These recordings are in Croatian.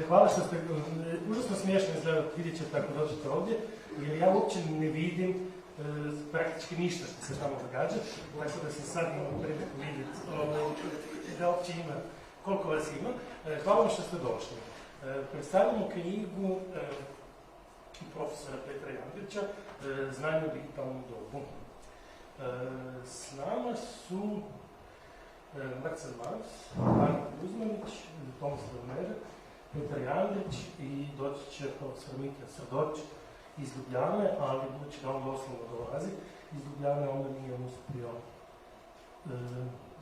Hvala što ste, užasno smiješno izgleda, vidjet ćete ako dođete ovdje, jer ja uopće ne vidim praktički ništa što se tamo događa, tako da se sad imamo priliku vidjeti da uopće ima, koliko vas ima. Hvala vam što ste došli. Predstavljamo knjigu profesora Petra Jandrića, Znanje u digitalnom dobu. S nama su Marcel Mars, Ana Kuzmanić, Tomislav Mežak, Petar Jandrić i doći će profesor Mitja Srdoć iz Ljubljane, ali budući da on doslovno dolazi iz Ljubljane, onda nije uspio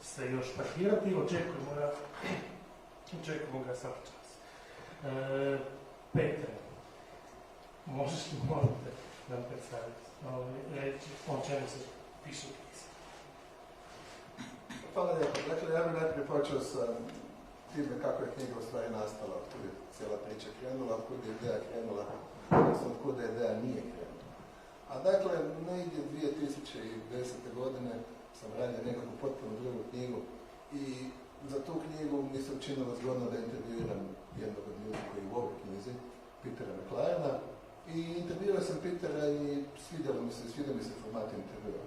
se još parkirati. Očekujemo ga svaki čas. Petre, možeš li molite nam predstaviti reći o čemu se piše u knjizi? Hvala lijepo. Dakle, ja bih najprije počeo sa time kako je knjiga u stvari nastala, od kuda je cijela priča krenula, od kuda je ideja krenula, odnosno od kuda ideja nije krenula. A dakle, negdje 2010. godine sam radio nekakvu potpuno drugu knjigu i za tu knjigu mi se učinilo zgodno da intervjuiram jednog od ljudi koji je u ovoj knjizi, Petera McLarena. I intervjuirao sam Petera i svidio mi se format intervjua.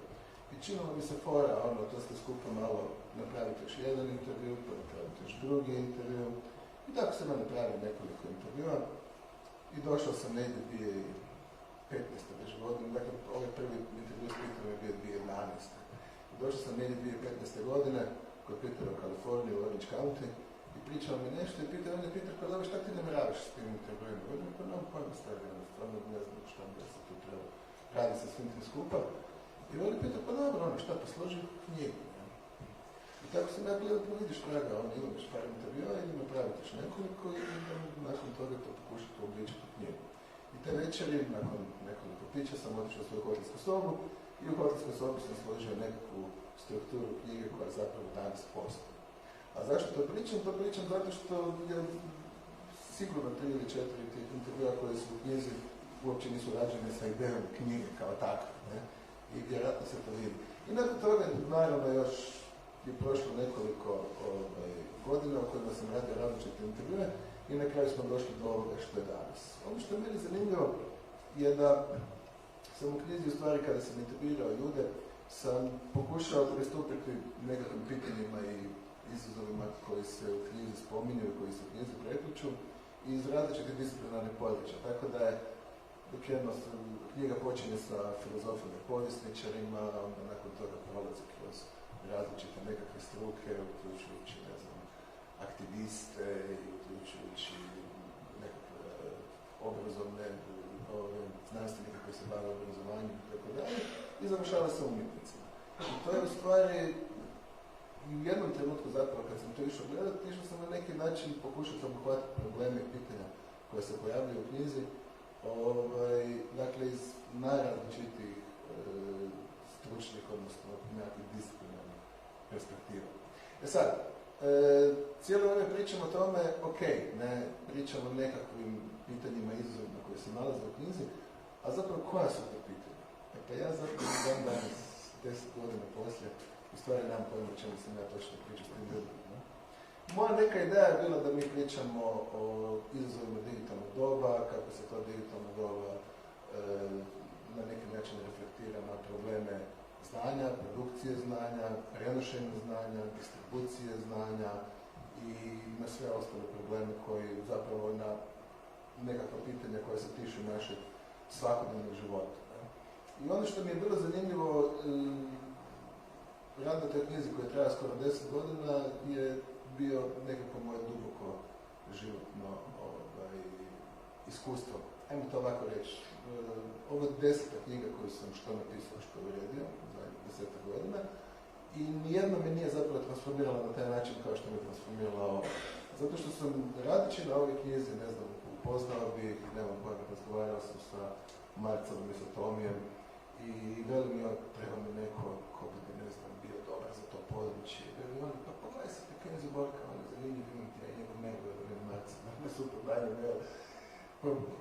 I činilo mi se fora, to ste skupa malo napraviti još jedan intervju, pa napraviti još drugi intervju. I tako sam ja napravio nekoliko intervjua. I došao sam negdje 2015. već godine, dakle ovaj prvi intervju s Peterom je bio 2011. I došao sam negdje 2015. godine kod Petera u Kaliforniji, u Orange County, i pričao mi nešto i pitao je Peter, pa dobro, šta ti ne mraviš s tim intervjuima? I on pa nemam pojma stavljeno, stvarno ne znam šta bi ja se tu treba raditi sa svim tim skupa. I on Peter, pa dobro, šta, posloži knjigu. I tako sam ja gledao, pa vidiš draga, imam još par intervjua ili napraviti još nekoliko i nakon toga to pokušati uobličiti u knjigu. I te večeri, nakon nekoliko pića, sam otišao u svoju hotelsku sobu i u hotelskoj sobi sam složio nekakvu strukturu knjige koja zapravo danas postoji. A zašto to pričam? To pričam zato što je sigurno 3 ili 4 tih intervjua koje su u knjizi uopće nisu rađene sa idejom knjige kao takve. I vjerojatno se to vidi. I nakon toga, naravno, još je prošlo nekoliko godina u kojima sam radio različite intervjue i na kraju smo došli do ovoga što je danas. Ono što je meni zanimljivo je da sam u knjizi, u stvari, kada sam intervjuirao ljude, sam pokušao pristupiti nekakvim pitanjima i izazovima koji se u knjizi spominju i koji se u knjizi prepliču iz različitih disciplinarnih područja. Tako da je knjiga počinje sa filozofima i povjesničarima, onda nakon toga prolazi kroz različite nekakve struke, uključujući, aktiviste i uključujući nekakve obrazovne znanstvenike koji se bave obrazovanjem i tako dalje, i završava sa umjetnicima. I to je u stvari, u jednom trenutku zapravo kad sam to išao gledati, išao sam na neki način pokušati obuhvatiti probleme i pitanja koje se pojavljaju u knjizi, dakle iz najrazličitijih stručnih, odnosno nekakvih disciplinarnih perspektiva. Sad, cijelo vrijeme pričamo o tome, ne pričamo o nekakvim pitanjima i izazovima koje se nalaze u knjizi, a zapravo koja su to pitanja? Pa ja zapravo dan danas, 10 godina poslije, u stvari nemam pojma o čemu sam ja točno pričao s tim ljudima. Moja neka ideja je bila da mi pričamo o izazovima digitalnog doba, kako se to digitalno doba na neki način reflektira na probleme znanja, produkcije znanja, prenošenja znanja, distribucije znanja i na sve ostale probleme koji zapravo na nekakva pitanja koja se tiču našeg svakodnevnog života. I ono što mi je bilo zanimljivo, rad na toj knjizi koja traja skoro 10 godina je bio nekako moje duboko životno iskustvo. Ajmo to ovako reći. Ovo je 10. knjiga koju sam što napisao, što uredio za 10 godina i nijedno me nije zapravo transformirala na taj način kao što me transformirala ovo. Zato što sam radeći na ovoj knjizi, upoznao bih, nemam pojma, razgovarao sam sa Marcelom i sa Tomijem i veli mi treba mi neko ko bi bio dobar za to područje. Veli oni, pa pogledaj se Mackenzie Borka, on je zanimljiv, imam ti ja njegov mail, Marcel, ne super, daj mail.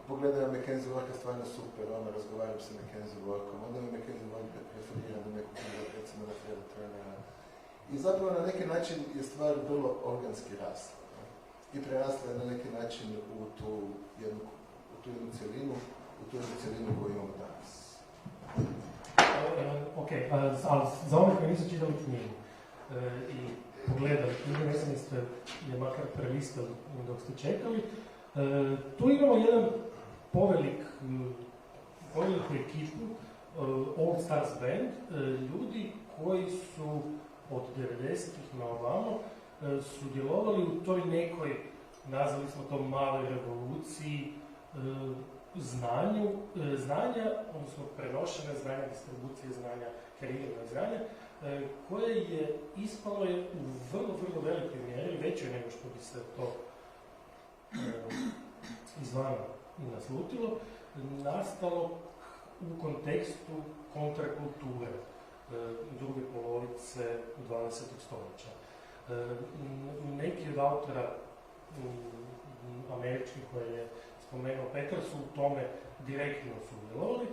Pogledaj Mackenzie Borka, stvarno super, razgovaram sa Mackenzie Borkom, onda mi Mackenzie Borka referira na neku knjigu, recimo na Freda Turnera. I zapravo na neki način je stvar vrlo organski rasla. I i prerasla na neki način u tu jednu cjelinu koju imamo danas. Ok, ali za one koji nisu čitali knjigu i pogledali knjigu, ne znam jeste je makar prelistali dok ste čekali, tu imamo jedan poveliku ekipu, All Stars Band, ljudi koji su od 90-ih na ovamo sudjelovali u toj nekoj, nazvali smo to maloj revoluciji, znanja, odnosno prenošenja znanja, distribucije znanja, kreiranja znanja, koje je ispalo je u vrlo velikoj mjeri, većoj nego što bi se to izvana i naslutilo, nastalo u kontekstu kontrakulture druge polovice 20. stoljeća. Neki od autora američkih koje je spomenuo Petar su u tome direktno sudjelovali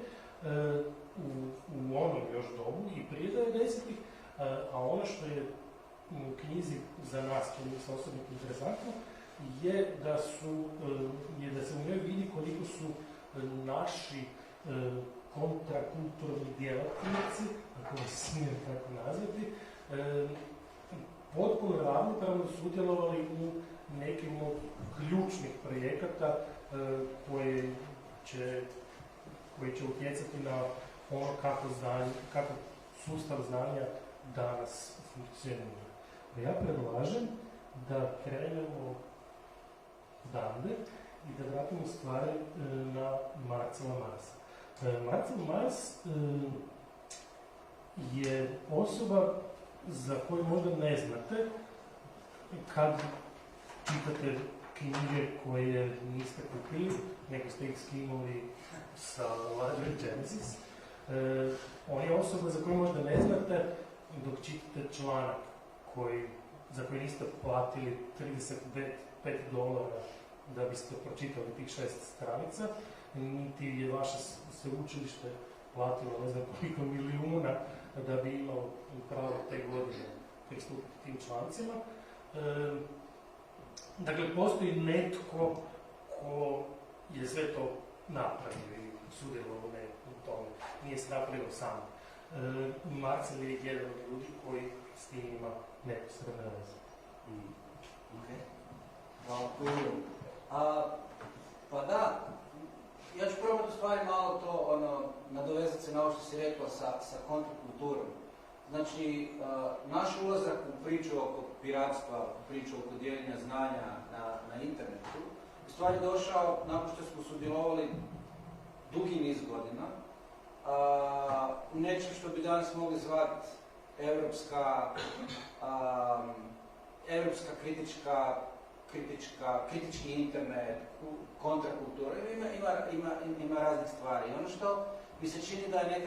u onom još dobu i prije 90-ih, a ono što je u knjizi za nas, čini se osobno interesantno, je da se u njoj vidi koliko su naši kontrakulturni djelatnici, ako vas smijem tako nazvati, potpuno ravnopravno sudjelovali u nekim od ključnih projekata koji će utjecati na ono kako sustav znanja danas funkcionira. Ja predlažem da krenemo odande i da vratimo stvari na Marcela Marsa. Marcel Mars je osoba za koju možda ne znate kad čitate knjige koje niste kupili, nego ste ih skinuli sa Library Genesis. On je osoba za koju možda ne znate dok čitate članak za koji niste platili $35 da biste pročitali tih 6 stranica, niti je vaše sveučilište platilo ne znam koliko milijuna da bi imao pravo te godine pristupiti tim člancima. Dakle, postoji netko ko je sve to napravio i sudjelovao u tome. Nije se napravio sam. Marcel je jedan od ljudi koji s tim ima neposredne veze. Hvala. Pa da, ja ću probati u stvari malo to nadovezati se na ovo što si rekla sa kontrakulturom. Znači, naš ulazak u priču oko piratstva, u priču oko dijeljenja znanja na internetu, u stvari došao nakon što smo sudjelovali dugi niz godina u nečem što bi danas mogli zvati evropska kritički internet, kontrakultura, ima raznih stvari. I ono što mi se čini da je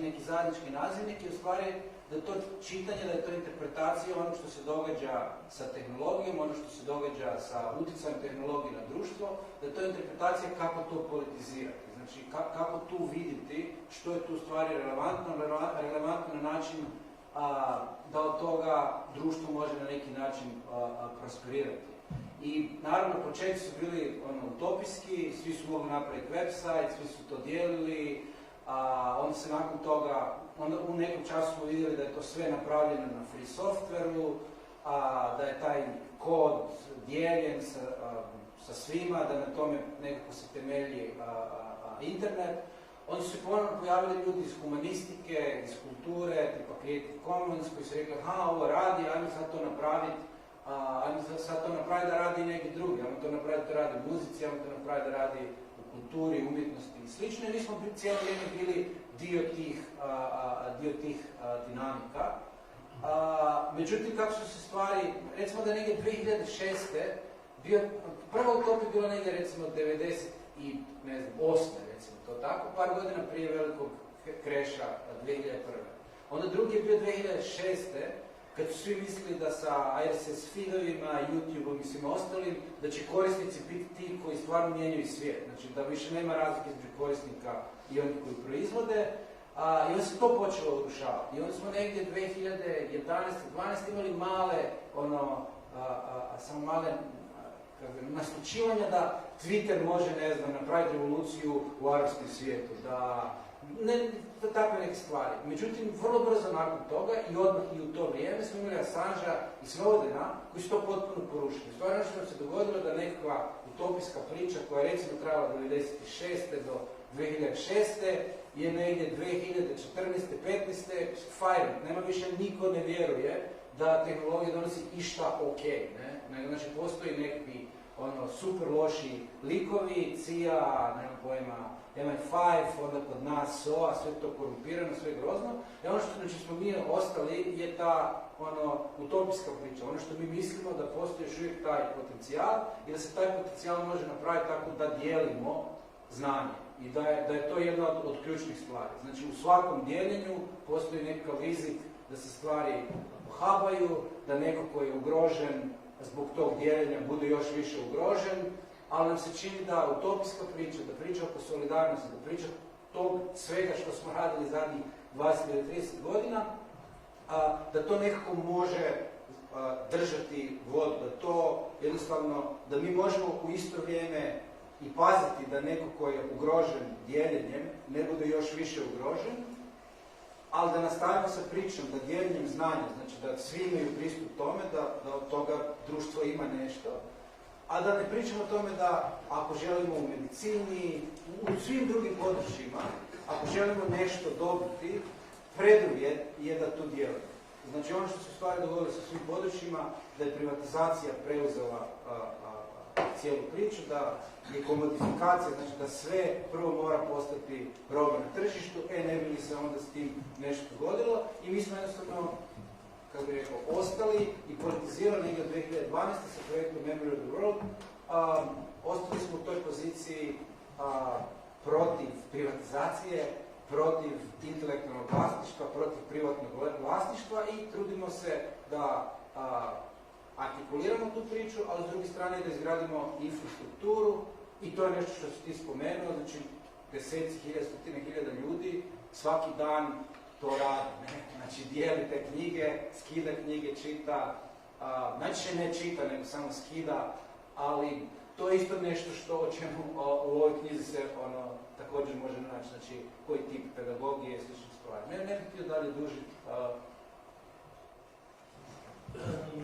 neki zajednički nazivnik je u stvari da je to čitanje, da je to interpretacija ono što se događa sa tehnologijom, ono što se događa sa utjecajem tehnologije na društvo, da je to interpretacija kako to politizirati. Znači, kako tu vidjeti što je tu u stvari relevantno na način da od toga društvo može na neki način prosperirati. I naravno, početci su bili utopijski, svi su mogli napraviti website, svi su to dijelili, onda se nakon toga, onda u nekom času smo vidjeli da je to sve napravljeno na free softwareu, da je taj kod dijeljen sa svima, da na tome nekako se temelji internet. Onda su se ponovno pojavili ljudi iz humanistike, iz kulture, tipa Creative Commons, koji su rekli, ovo radi, ajmo sad to napraviti, da radi neki drugi, ajmo to napraviti da radi u muzici, ajmo to napraviti da radi u kulturi, umjetnosti i slično. I mi smo cijelo vrijeme bili dio tih dinamika. Međutim, kako su se stvari, recimo da negdje 2006. Prva utopija bila negdje recimo 98. recimo to tako, par godina prije velikog kreša 2001. Onda drugi je bio 2006. kad su svi mislili da sa RSS feedovima, YouTubeom i svim ostalim, da će korisnici biti ti koji stvarno mijenjaju svijet. Znači da više nema razlike između korisnika i onih koji proizvode. I onda se to počelo urušavati. I onda smo negdje 2011. 12. imali male, samo male naslučivanja da Twitter može, ne znam, napraviti revoluciju u arapskom svijetu, da takve neke stvari. Međutim, vrlo brzo nakon toga i odmah i u to vrijeme smo imali Assangea i Snowdena koji su to potpuno porušili. Stvarno što nam se dogodilo da nekakva utopijska priča koja je recimo trajala 1996. do 2006. je negdje 2014. 15. fajn, nema više, niko ne vjeruje da tehnologija donosi išta ok, ne? Znači, postoji nekakvi super loši likovi, CIA, nema pojma, MI5, onda kod nas SOA, sve to korumpirano, sve grozno. I ono što znači, smo mi ostali je ta utopijska priča, ono što mi mislimo da postoji još uvijek taj potencijal i da se taj potencijal može napraviti tako da dijelimo znanje. I da je to jedna od ključnih stvari. Znači u svakom dijeljenju postoji nekakav rizik da se stvari pohabaju, da neko koji je ugrožen zbog tog dijeljenja bude još više ugrožen, ali nam se čini da utopijska priča, da priča oko solidarnosti, da priča tog svega što smo radili zadnjih 20 ili 30 godina, da to nekako može držati vodu, da to jednostavno, da mi možemo u isto vrijeme i paziti da neko koji je ugrožen dijeljenjem ne bude još više ugrožen, ali da nastavimo sa pričom, da dijeljenjem znanja, znači da svi imaju pristup tome, da od toga društvo ima nešto, a da ne pričamo o tome da ako želimo u medicini, u svim drugim područjima, ako želimo nešto dobiti, preduvjet je da tu djelujemo. Znači ono što se u stvari dogodilo sa svim područjima, da je privatizacija preuzela cijelu priču, da je komodifikacija, znači da sve prvo mora postati roba na tržištu, ne bi li se onda s tim nešto dogodilo i mi smo jednostavno, kako bih rekao, ostali i politizirali negdje od 2012. sa projektom Memory of the World. Ostali smo u toj poziciji protiv privatizacije, protiv intelektualnog vlasništva, protiv privatnog vlasništva i trudimo se da artikuliramo tu priču, ali s druge strane da izgradimo infrastrukturu i to je nešto što si ti spomenuo, znači deseci, stotine hiljada ljudi svaki dan to radi, ne? Znači dijeli te knjige, skida knjige, čita, najčešće ne čita, nego samo skida, ali to je isto nešto što o čemu u ovoj knjizi se također može naći, znači koji tip pedagogije i slične stvari. Ne bih htio dalje dužiti.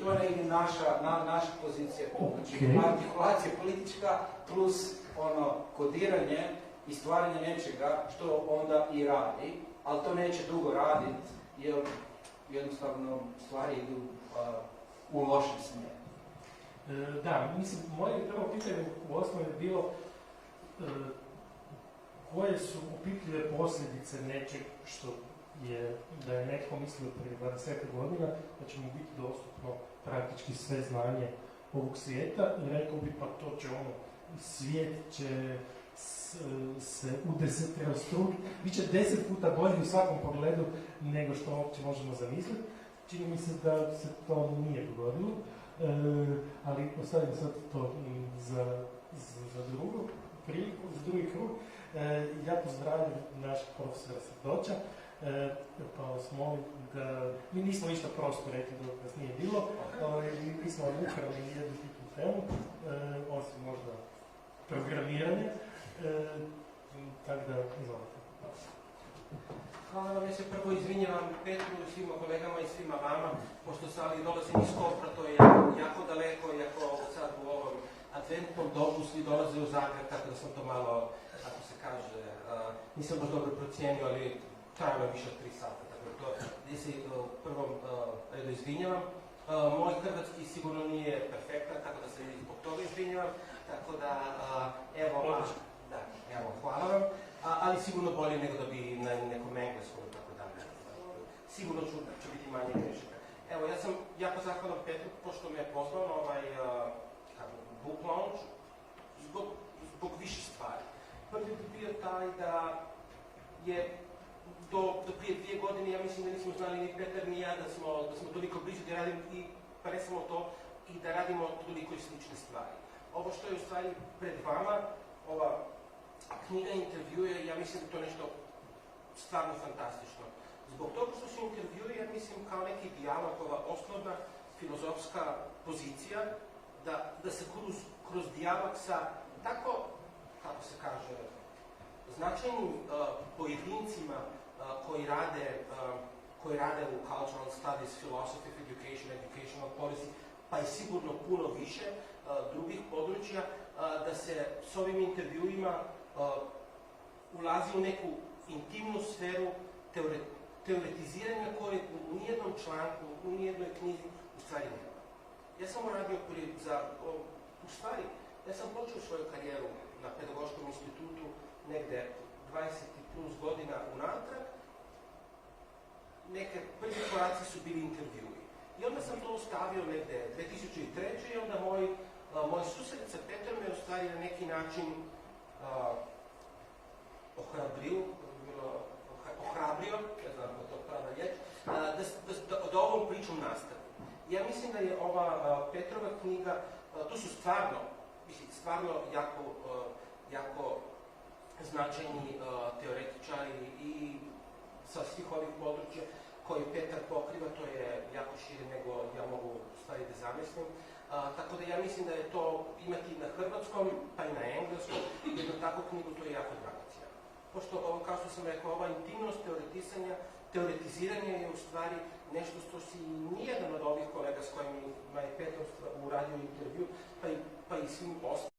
To je negdje naša pozicija, znači artikulacija politička plus kodiranje i stvaranje nečega što onda i radi, ali to neće dugo raditi jer jednostavno stvari idu u lošem smjeru. Da, mislim, moje prvo pitanje u osnovi je bilo koje su opipljive posljedice nečeg što je, da je netko mislio prije 20 godina da će mu biti dostupno praktički sve znanje ovog svijeta i rekao bi pa to će svijet će se udeseterostručiti, bit će 10 puta bolji u svakom pogledu nego što uopće možemo zamisliti. Čini mi se da se to nije dogodilo, ali ostavimo sad to za drugu priliku, za drugi krug. Ja pozdravljam našeg profesora Srdoća, pa vas molim da, mi nismo ništa prosto rekli dok nas nije bilo, mi smo ukrali jednu hitnu temu, osim možda programiranje, tako da izvolite. Hvala vam, ja se prvo izvinjavam Petru i svima kolegama i svima vama, pošto sali dolazim iz Kopra, to je jako daleko, iako sad u ovom adventnom dobu svi dolaze u Zagreb, tako da sam to malo, kako se kaže, nisam baš dobro procijenio, ali trajalo je više od 3 sata, tako da to gdje se u prvom redu izvinjavam. Moj hrvatski sigurno nije perfektan, tako da se i zbog toga izvinjavam, tako da, evo, hvala vam. Ali sigurno bolje nego da bi na nekom engleskom i tako dalje. Sigurno će biti manje grešaka. Evo, ja sam jako zahvalan Petru pošto me je pozvao na ovaj book launch zbog više stvari. Prvi bi bio taj da je do prije 2 godine, ja mislim da nismo znali ni Petar ni ja da smo toliko blizu da radimo i pa ne samo to, i da radimo toliko i slične stvari. Ovo što je u stvari pred vama, ova knjiga intervjuje, ja mislim da to nešto stvarno fantastično. Zbog toga što su intervjuje, ja mislim kao neki dijalog, ova osnovna filozofska pozicija, da se kroz dijalog sa tako, kako se kaže, značajnim pojedincima koji rade u cultural studies, philosophy of education, educational policy, pa i sigurno puno više drugih područja, da se s ovim intervjuima ulazi u neku intimnu sferu teoretiziranja koje u nijednom članku, u nijednoj knjizi u stvari nema. Ja sam uradio u stvari, ja sam počeo svoju karijeru na Pedagoškom institutu negde 20 plus godina unatrag. Neke prvi koraci su bili intervjui. I onda sam to ostavio negde 2003. i onda moj susret sa Petrom je u stvari na neki način ohrabrio, ne znam kako to prava riječ, da ovom pričom nastavim. Ja mislim da je ova Petrova knjiga, tu su stvarno jako značajni teoretičari i sa svih ovih područja koji Petar pokriva, to je jako šire nego ja mogu stvari da zamislim. Tako da ja mislim da je to imati na hrvatskom, pa i na engleskom, jednu takvu knjigu, to je jako dragocjeno. Pošto, kao što sam rekao, ova intimnost teoretiziranja je u stvari nešto što si nijedan od ovih kolega s kojima je Petar uradio intervju, pa i svim ostalim.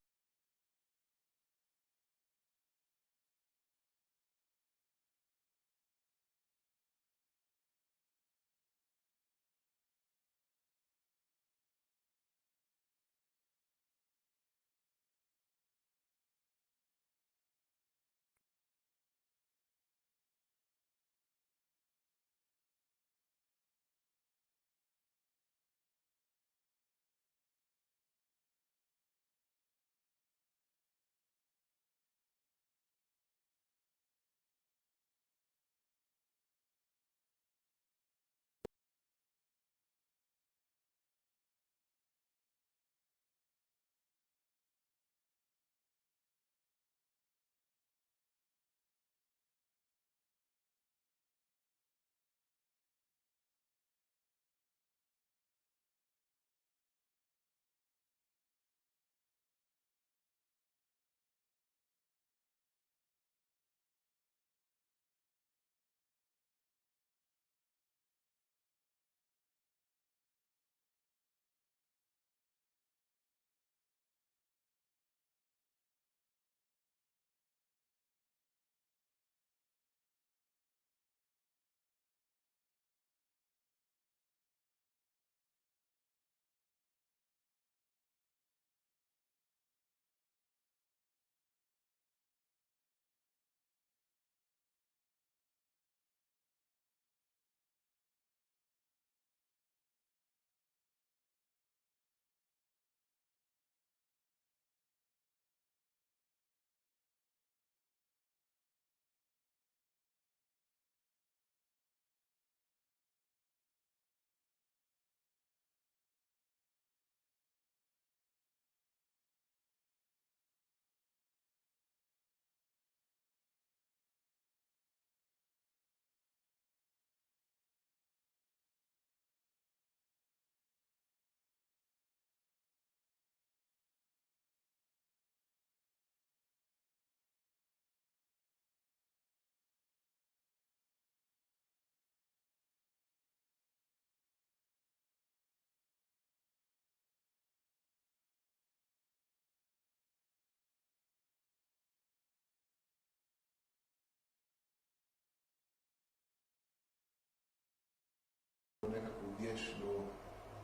Nekakvu vječnu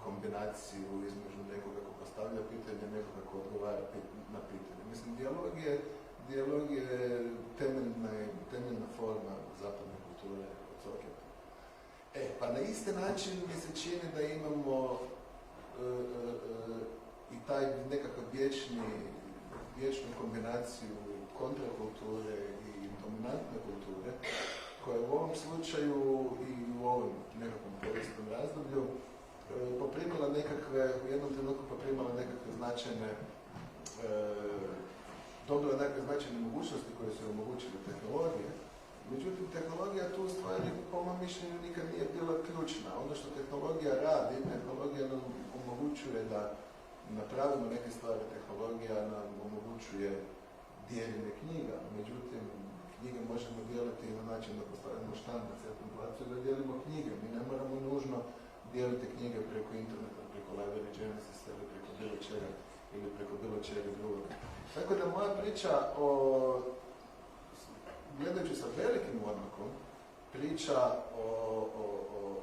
kombinaciju između nekoga ko postavlja pitanje i nekoga ko odgovara na pitanje. Mislim, dijalog je temeljna forma zapadne kulture od Soketa. Pa na isti način mi se čini da imamo i taj nekakav vječnu kombinaciju kontrakulture i dominantne kulture, koja u ovom slučaju i u ovom nekakvom povijesnom razdoblju u jednom trenutku poprimala nekakve značajne, dobila nekakve značajne mogućnosti koje su omogućile tehnologije. Međutim, tehnologija tu u stvari, po mom mišljenju, nikad nije bila ključna. Ono što tehnologija radi, tehnologija nam omogućuje da napravimo neke stvari, tehnologija nam omogućuje dijeljenje knjiga, međutim, knjige možemo dijeliti na način da postavimo štand na templaciju da dijelimo knjige. Mi ne moramo nužno dijeliti knjige preko interneta, preko Library Genesis ili preko bilo čega ili preko bilo čega drugog. Tako da moja priča gledajući sa velikim odmakom, priča o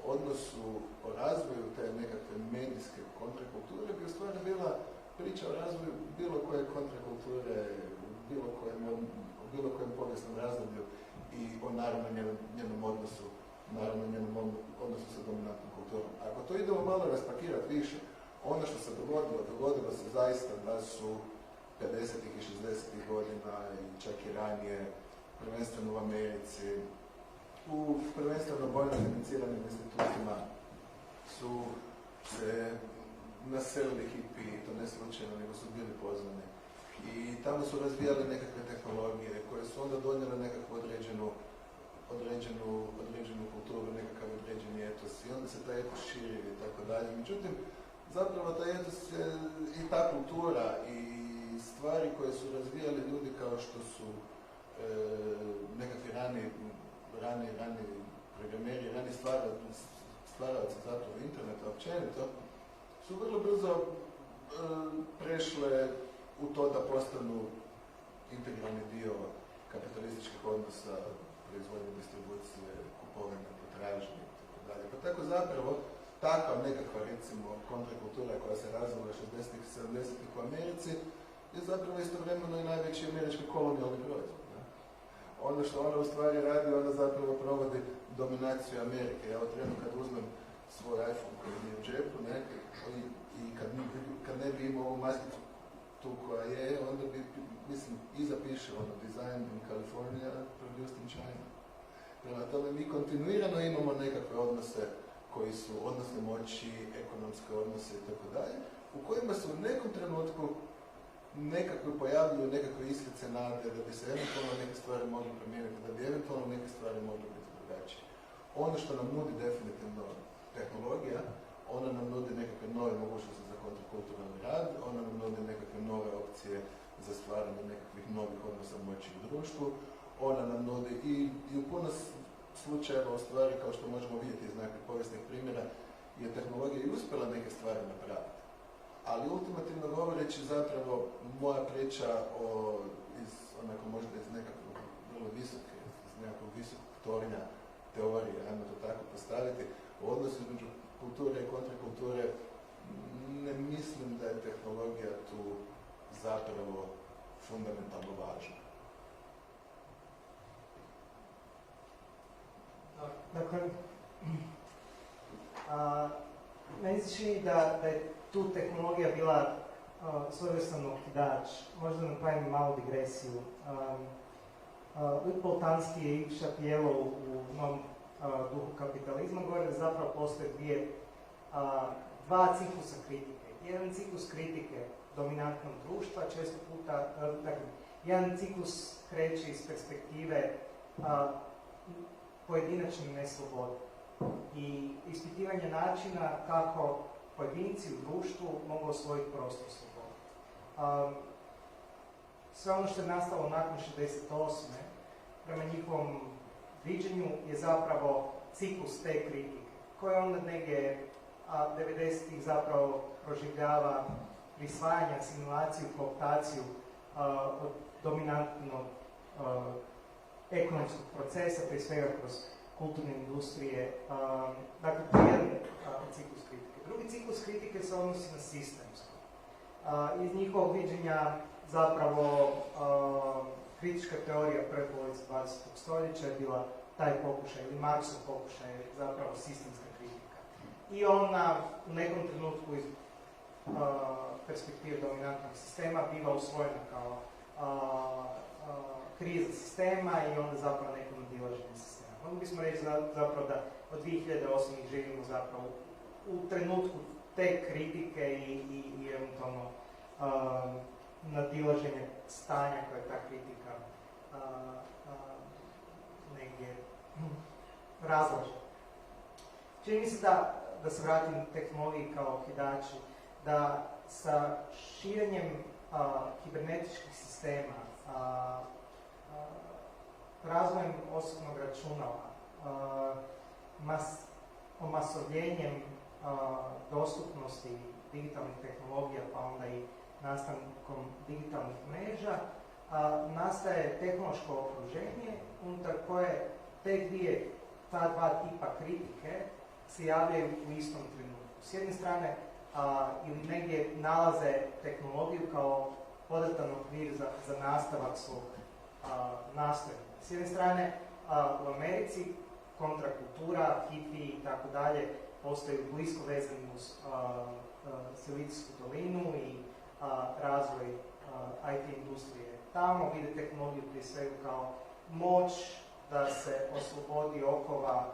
odnosu, o razvoju te nekakve medijske kontrakulture bi u stvari bila priča o razvoju bilo koje kontrakulture, u bilo kojem povijesnom razdoblju i o naravno njenom odnosu sa dominantnom kulturom. Ako to idemo malo raspakirati više, ono što se dogodilo se zaista da su 50. i 60. godina i čak i ranije, prvenstveno u Americi, u prvenstveno vojno financiranim institutima su se naselili hipi, to ne slučajno, nego su bili pozvani. I tamo su razvijali nekakve tehnologije koje su onda donijele nekakvu određenu kulturu, nekakav određeni etos i onda se taj etos širi i tako dalje. Međutim, zapravo taj etos je i ta kultura i stvari koje su razvijali ljudi kao što su nekakvi rani programeri, rani stvaralci zapravo interneta općenito, su vrlo brzo prešle u to da postanu integralni dio kapitalističkih odnosa, proizvodnje, distribucije, kupovine, potražnje itd. Pa tako zapravo takva nekakva recimo kontrakultura koja se razvila 60-ih i 70-ih u Americi je zapravo istovremeno i najveći američki kolonijalni proizvod. Ono što ona u stvari radi, ona zapravo provodi dominaciju Amerike. Ja od trenu kad uzmem svoj iPhone koji mi je u džepu, i kad ne bi imao ovu maskicu tu koja je, onda bi, mislim, iza piše design in California, produced in China. Prema tome, mi kontinuirano imamo nekakve odnose koji su odnose moći, ekonomske odnose i tako dalje, u kojima se u nekom trenutku nekako pojavljuju nekakve iskrice nade da bi se eventualno neke stvari mogli promijeniti, da bi eventualno neke stvari mogli biti drugačije. Ono što nam nudi definitivno tehnologija, ona nam nudi nekakve nove mogućnosti za kontrakulturalni rad, ona nam nudi nekakve nove opcije za stvaranje nekakvih novih odnosa moći u društvu, ona nam nudi i u puno slučajeva u stvari, kao što možemo vidjeti iz nekakvih povijesnih primjera, je tehnologija i uspjela neke stvari napraviti. Ali ultimativno govoreći zapravo moja priča možda iz nekakvog vrlo visoke, iz nekakvog visokog torinja teorije, ajmo to tako postaviti, u odnosu između kulture i kontrakulture, ne mislim da je tehnologija tu zapravo fundamentalno važna. Dakle, meni se čini da je tu tehnologija bila svojevrstan okidač. Možda napravim malu digresiju. Luc Boltanski i Yves Chapiello u Novom duhu kapitalizma govore da zapravo postoje dva ciklusa kritike. Jedan ciklus kritike dominantnog društva, često puta, dakle, jedan ciklus kreće iz perspektive pojedinačne neslobode i ispitivanje načina kako pojedinci u društvu mogu osvojiti prostor slobode. Sve ono što je nastalo nakon 68. prema njihovom viđenju je zapravo ciklus te kritike, koje onda negdje 90-ih zapravo proživljava prisvajanje, asimilaciju, kooptaciju od dominantnog ekonomskog procesa, prije svega kroz kulturne industrije. Dakle, to je jedan ciklus kritike. Drugi ciklus kritike se odnosi na sistemsko. Iz njihovog viđenja zapravo kritička teorija prve polovice 20. stoljeća je bila taj pokušaj, ili Marksov pokušaj, zapravo sistemska kritika. I ona u nekom trenutku iz perspektive dominantnog sistema biva usvojena kao kriza sistema i onda zapravo neko nadilaženje sistema. Mogli bismo reći zapravo da od 2008. živimo zapravo u trenutku te kritike i eventualno nadilaženje stanja koje ta kritika negdje razlaže. Čini mi se da se vratim tehnologiji kao okidaču, da sa širenjem kibernetičkih sistema, razvojem osobnog računala, omasovljenjem dostupnosti digitalnih tehnologija, pa onda i nastankom digitalnih mreža, nastaje tehnološko okruženje unutar koje ta dva tipa kritike se javljaju u istom trenutku. S jedne strane, ili negdje nalaze tehnologiju kao podatan okvir za nastavak svog nastojanja. S jedne strane, u Americi kontrakultura, hipi i tako dalje postaju blisko vezani uz Silicijsku dolinu i razvoj IT industrije. Tamo vide tehnologiju prije svega kao moć da se oslobodi okova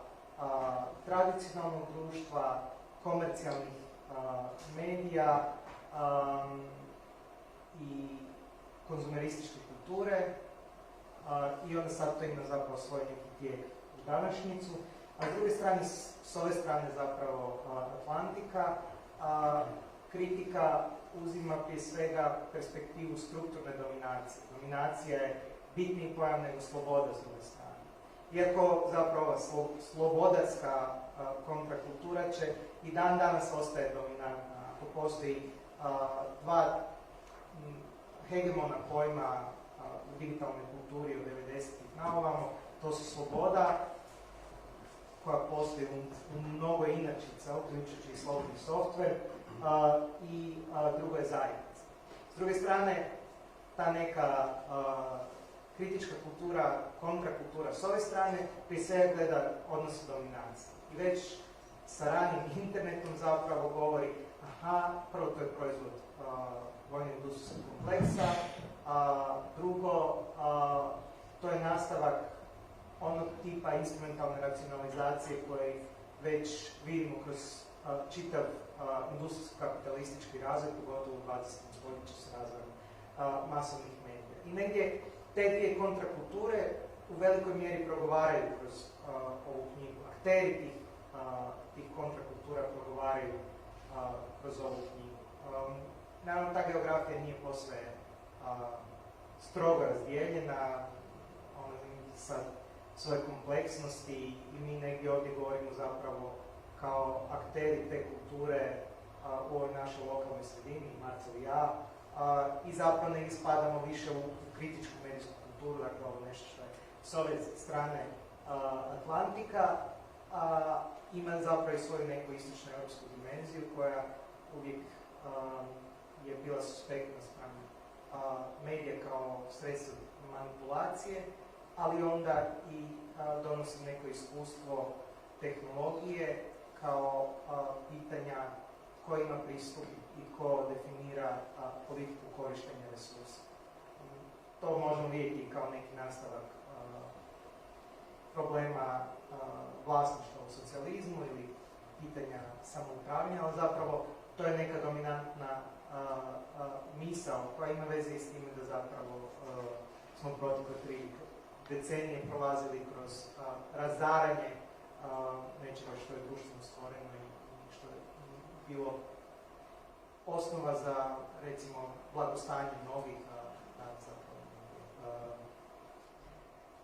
tradicionalnog društva, komercijalnih medija i konzumerističke kulture, i onda sad to ima zapravo svoj neki tijek u današnjicu. A s druge strane, s ove strane zapravo Atlantika, kritika uzima prije svega perspektivu strukturne dominacije. Dominacija je bitniji pojam nego sloboda s druge strane. Iako zapravo slobodarska kontrakultura će i dan danas ostaje dominantna. Ako postoji dva hegemona pojma u digitalnoj kulturi od 90-ih na ovamo, to su sloboda, koja postoji u mnogo inačica, uključujući i slobodni softver, i drugo je zajednica. S druge strane, ta neka kritička kultura, kontrakultura s ove strane, prije svega gleda odnos dominacije. I već sa ranim internetom zapravo govori, prvo to je proizvod vojno-industrijskog kompleksa, drugo, to je nastavak onog tipa instrumentalne racionalizacije koje već vidimo kroz čitav industrijsko-kapitalistički razvoj, pogotovo u 20. stoljeću sa razvojem masovnih medija. I negdje te dvije kontrakulture u velikoj mjeri progovaraju kroz ovu knjigu. Akteri tih kontrakultura progovaraju kroz ovu knjigu. Naravno, ta geografija nije posve strogo razdijeljena, ona sa svoje kompleksnosti, i mi negdje ovdje govorimo zapravo kao akteri te kulture u ovoj našoj lokalnoj sredini, Marcel i ja, i zapravo negdje spadamo više u kritičku medijsku kulturu, dakle ovo nešto što je s ove strane Atlantika, ima zapravo i svoju neku istočno europsku dimenziju koja uvijek je bila suspektna spram medija kao sredstvo manipulacije, ali onda i donosi neko iskustvo tehnologije kao pitanja ko ima pristup i ko definira politiku korištenja resursa. To možemo vidjeti kao neki nastavak problema vlasništva u socijalizmu ili pitanja samoupravljanja, ali zapravo to je neka dominantna misao koja ima veze i s time da zapravo smo protekle 3 decenije prolazili kroz razaranje nečega što je društveno stvoreno i što je bilo osnova za, recimo, blagostanje mnogih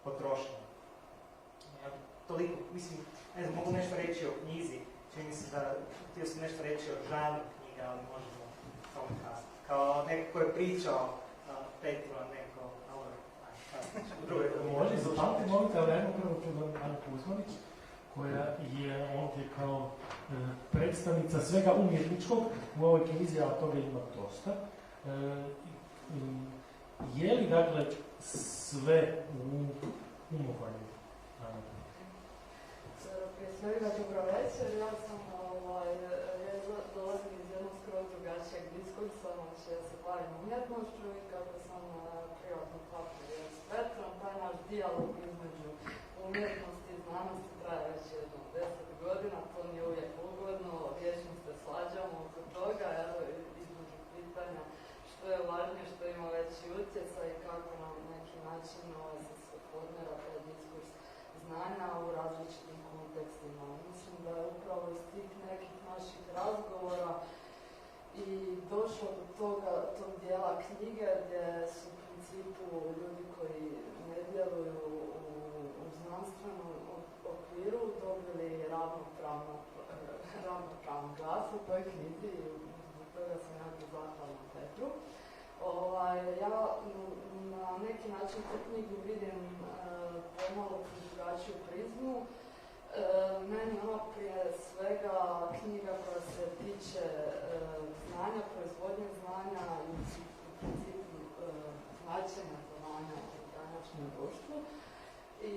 potrošnje. Toliko, mislim, ne znam, mogu nešto reći o knjizi, čini se da htio sam nešto reći o žanru knjige, ali možemo tome kasnije. Kao neko ko je pričao Petru, a neko, Može, zapamti, molite, ali ajmo prvo ću da Anu Kuzmanić, koja je ovdje kao predstavnica svega umjetničkog u ovoj knjizi, a toga ima dosta. Je li, dakle, sve u umovanju? Prije svega dobro večer, ja sam dolazim iz jednog skroz drugačijeg diskursa, znači ja se bavim umjetnošću i kako sam privatno faktor s Petrom, taj naš dijalog između umjetnosti i znanosti traje već jedno 10 godina, to nije uvijek ugodno, vječno se svađamo oko toga, evo između pitanja što je važnije, što ima veći utjecaj i kako na neki način se formira taj diskurs znanja u različitim kontekstima. Mislim da je upravo iz tih nekih naših razgovora i došlo do tog dijela knjige gdje su u principu ljudi koji ne djeluju u znanstvenom okviru dobili ravnopravan glas u toj knjizi i zbog toga sam jako zahvalna Petru. Ja na neki način tu knjigu vidim pomalo kroz drugačiju prizmu. Meni je ona prije svega knjiga koja se tiče znanja, proizvodnje znanja i u principu značenja znanja u današnjem društvu. I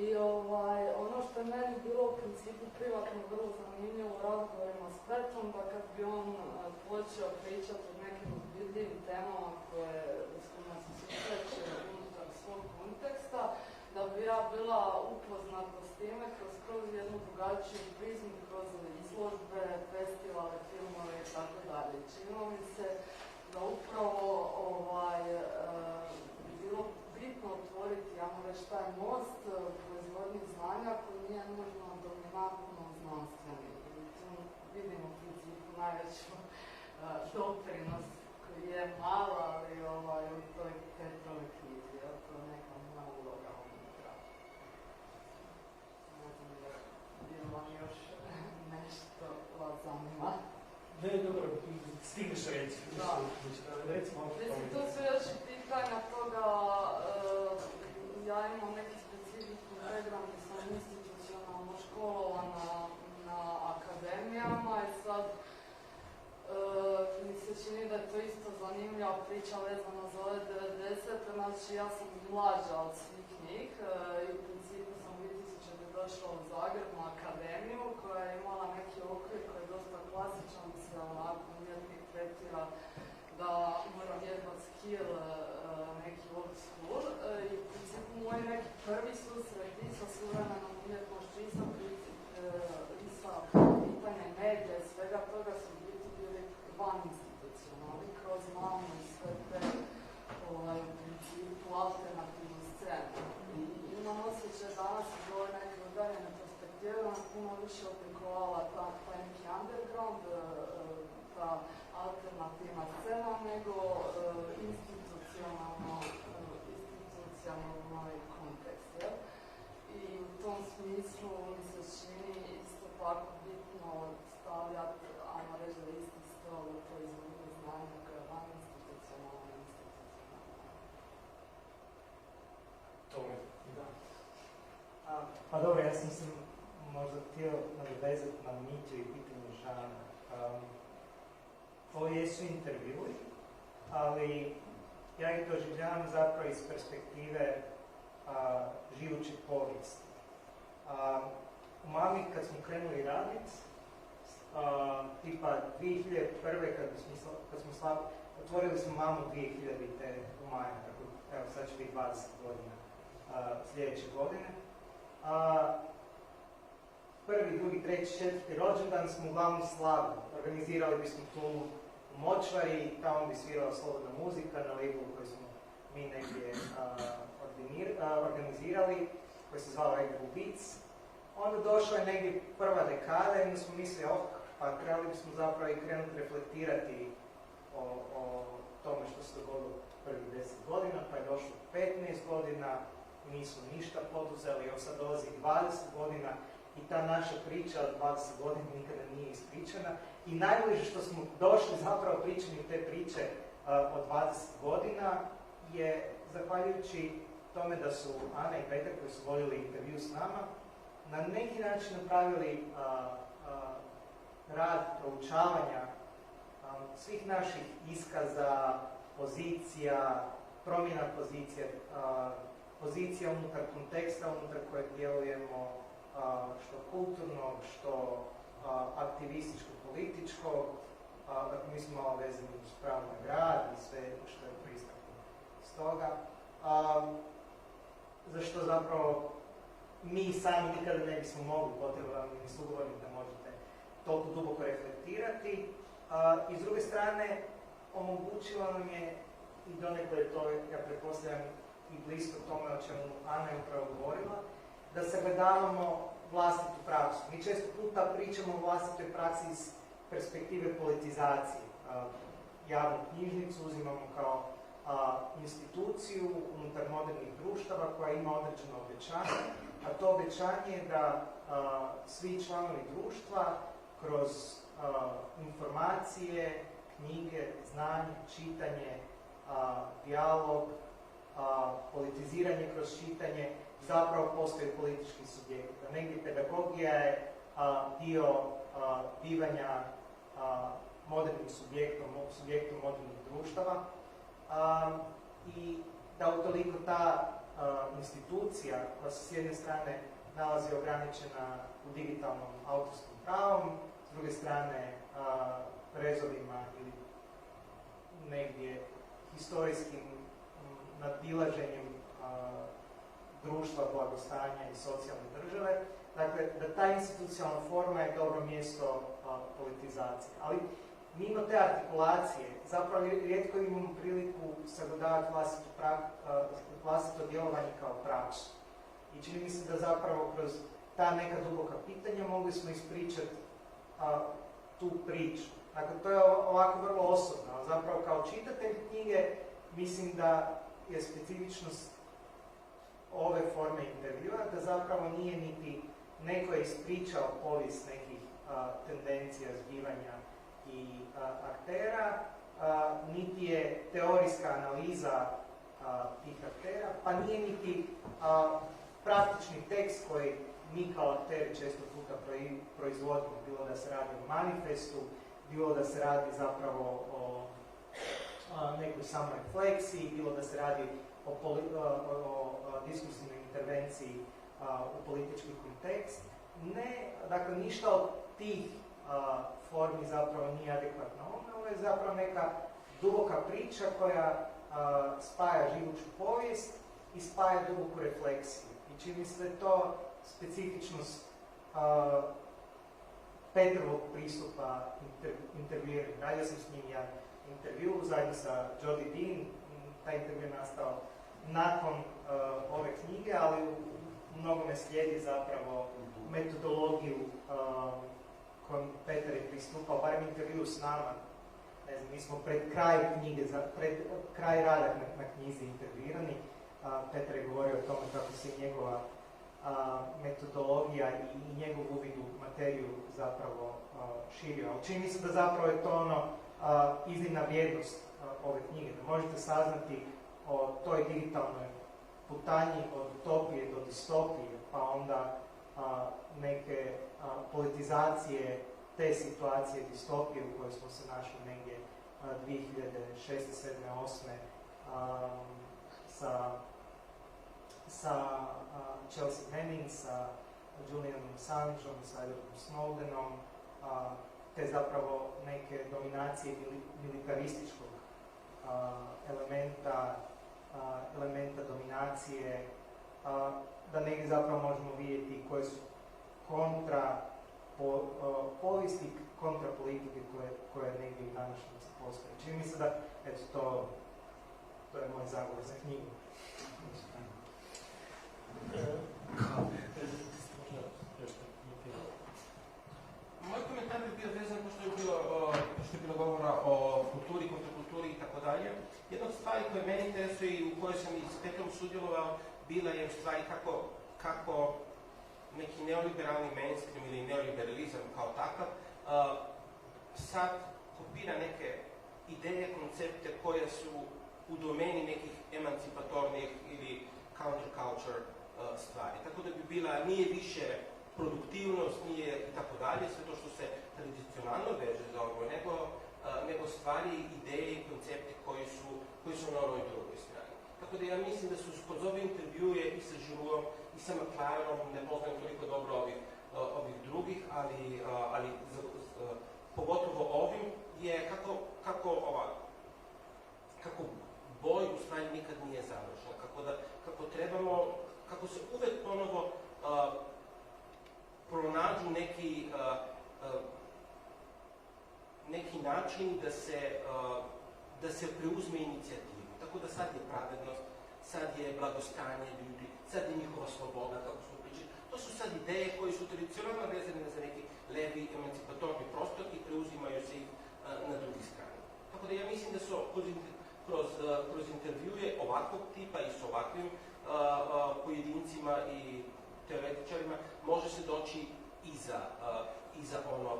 ono što je meni bilo u principu privatno vrlo zanimljivo u razgovorima s Petrom, da kad bi on počeo pričati o nekim vidljivim temama s kojima se susreće unutar svog konteksta, da bi ja bila upoznata s time kroz jednu drugačiju prizmu, kroz izložbe, festivale, filmove i tako dalje. Činilo mi se da upravo bilo bitno otvoriti, ja moram reći, taj most proizvodnje znanja koji nije nužno dominantno znanstveni. I tu vidimo u principu najveću doprinos koji je mala, ali u toj Petrovoj knjizi, to je neka moja uloga unutra. Ne znam je li vam još nešto vas zanima. Ne, dobro, stigneš reći. Recimo, tu su još i pitanja toga, ja imam neki specifični program gdje sam institucionalno školovana na akademijama i sad mi se čini da je to isto zanimljiva priča vezana za ove 90. Znači ja sam mlađa od svih njih i u principu sam 2000. došla u Zagreb na akademiju koja je imala neki okvir koji je dosta klasičan, se onako umjetnik tretira da moram jedvat skill neki old school i u principu moj neki prvi susret i sa suvremenom umjetnošću i sa pitanje medija i svega toga su bili van institucionalni kroz mamu i sve te u principu alternativnu scenu. I imam osjećaj danas iz ove neke udaljene perspektive nam puno više oblikovala taj neki underground, ta alternativna scena nego institucionalni kontekst. I u tom smislu mi se čini isto tako bitno stavljati, ajmo reći da isti stol u proizvodnju znanja koja je van institucionalna i institucionalna. Tome, da. Pa dobro, ja sam se možda htio nadovezati na Mitju i pitanje Žana. Ovo jesu intervjui, ali ja ih doživljavam zapravo iz perspektive živuće povijesti. U Mami kad smo krenuli raditi, tipa 2001. kad smo otvorili smo Mamu 2000. u maju, tako evo sad će biti 20 godina sljedeće godine. Prvi, drugi, treći, četvrti rođendan smo uglavnom slavili. Organizirali bismo tu u Močvari, tamo bi svirala slobodna muzika na labelu koji smo mi negdje organizirali, koji se zvao Red Bull Beats. Onda došla je negdje prva dekada i onda smo mislili, pa trebali bismo zapravo i krenuti reflektirati o tome što se dogodilo prvih 10 godina, pa je došlo 15 godina, nismo ništa poduzeli, evo sad dolazi 20 godina i ta naša priča od 20 godina nikada nije ispričana. I najbliže što smo došli zapravo pričanju te priče od 20 godina je zahvaljujući tome da su Ana i Petar koji su vodili intervju s nama na neki način napravili rad proučavanja svih naših iskaza, pozicija, promjena pozicija, pozicija unutar konteksta unutar kojeg djelujemo, što kulturnog, što aktivističko-političko, mi smo malo vezani uz pravo na grad i sve što je proisteklo iz toga. Zašto zapravo mi sami nikada ne bismo mogli, potrebno vam ni sugovornik da možete toliko duboko reflektirati. I s druge strane, omogućilo nam je, i donekle to, ja pretpostavljam, i blisko tome o čemu Ana je upravo govorila, da sagledavamo vlastitu praksu. Mi često puta pričamo o vlastitoj praksi iz perspektive politizacije. javnu knjižnicu uzimamo kao instituciju unutar modernih društava koja ima određeno obećanje, a to obećanje je da svi članovi društva kroz informacije, knjige, znanje, čitanje, dijalog, politiziranje kroz čitanje, zapravo postoji politički subjekt. Da negdje pedagogija je dio bivanja modernim subjektom modernih društava i da utoliko ta institucija koja se s jedne strane nalazi ograničena u digitalnom autorskom pravom, s druge strane rezovima ili negdje historijskim nadilaženjem društva, blagostanja i socijalne države. Dakle, da ta institucionalna forma je dobro mjesto politizacije. Ali mimo te artikulacije, zapravo rijetko imamo priliku sagledavati vlastito djelovanje kao praksu. I čini mi se da zapravo kroz ta neka duboka pitanja mogli smo ispričati tu priču. Dakle, to je ovako vrlo osobno. Zapravo kao čitatelj knjige mislim da je specifičnost ove forme intervjua, da zapravo nije niti neko je ispričao povijest nekih tendencija, zbivanja i aktera, niti je teorijska analiza tih aktera, pa nije niti praktični tekst koji mi kao akteri često puta proizvodimo, bilo da se radi o manifestu, bilo da se radi zapravo o nekoj samorefleksiji, bilo da se radi o diskursivnoj intervenciji u politički kontekst. Ne, dakle, ništa od tih formi zapravo nije adekvatna. Ovo je zapravo neka duboka priča koja spaja živuću povijest i spaja duboku refleksiju. I čini se da je to specifičnost Petrovog pristupa intervjuiranju. Radio sam s njim jedan intervju zajedno sa Jodi Dean. Taj intervju je nastao nakon ove knjige, ali u mnogome slijedi zapravo metodologiju kojom Petar je pristupao, barem intervju s nama. Ne znam, mi smo pred kraj knjige, pred kraj rada na knjizi intervjuirani. Petar je govorio o tome kako se njegova metodologija i njegov uvid u materiju zapravo širio. Ali čini se da zapravo je to iznimna vrijednost ove knjige, da možete saznati o toj digitalnoj putanji od utopije do distopije, pa onda neke politizacije te situacije distopije u kojoj smo se našli negdje 2006. 2007. 2008. sa Chelsea Manning, sa Julianom Assangeom, sa Edwardom Snowdenom, te zapravo neke dominacije militarističkog elementa dominacije, da negdje zapravo možemo vidjeti koje su povijesti kontra politike koje negdje u današnjici postoje. Čini mi se da, eto, to je moj zagovor za knjigu. Moj komentar bi bio vezan pošto je bilo govora o kulturi, kontrakulturi i tako dalje. Jedna od stvari koje mene interesuje i u kojoj sam i s Petrom sudjelovao bila je u stvari kako neki neoliberalni mainstream ili neoliberalizam kao takav sad kopira neke ideje, koncepte koje su u domeni nekih emancipatornih ili counterculture stvari. Tako da bi bila, nije više produktivnost, nije i tako dalje, sve to što se tradicionalno veže za ovo, nego stvari, ideje i koncepti koji su na ovoj drugoj strani. Tako da ja mislim da su kroz ove intervjue i sa Živom i sa McLarenom, ne poznajem toliko dobro ovih drugih, ali pogotovo ovim je kako boj u stvari nikad nije završen, kako se uvek ponovo pronađu neki način da se preuzme inicijativu. Tako da sad je pravednost, sad je blagostanje ljudi, sad je njihova sloboda, kako smo pričali. To su sad ideje koje su tradicionalno vezane za neki levi emancipatorni prostor i preuzimaju se ih na drugi strani. Tako da ja mislim da su kroz intervjue ovakvog tipa i s ovakvim pojedincima i teoretičarima može se doći iza onog